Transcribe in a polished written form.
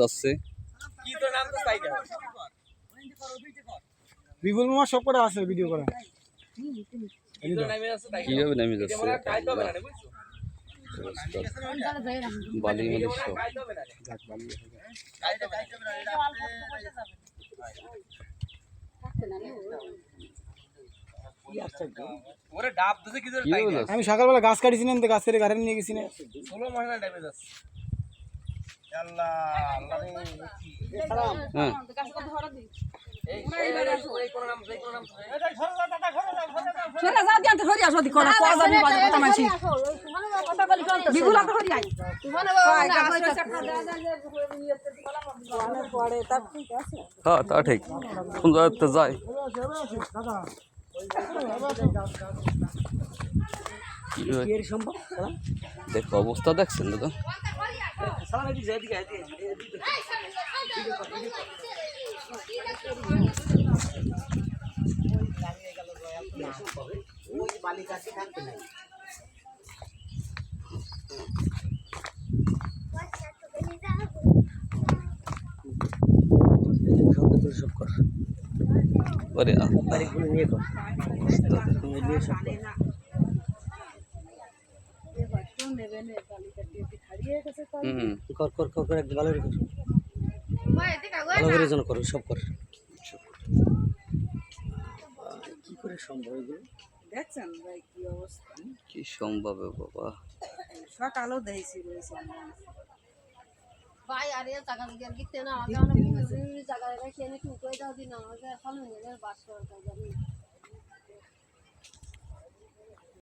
যাচ্ছে বিপুল মামা সব করে আছে ভিডিও করা কিভাবে নেমে যাচ্ছে বালি মালি সব আমি সকালবেলা গাছ কাটিছি না, গাছ কেটে গাড়ি নিয়ে গেছি না। হ্যাঁ তা ঠিক, কোন জায়গাতে যায় দেখো অবস্থা দেখছেন দাদা। দেখছেন ভাই কি অবস্থা, কি সম্ভব বাবা, সকালও দেখছি ভাই আরে টাকা দিয়ে গিতে না আগে অনেক জায়গায় রেখে নি তুই কই দাও দিন আমাদের ফলো নিয়ে বাস করতে যাবি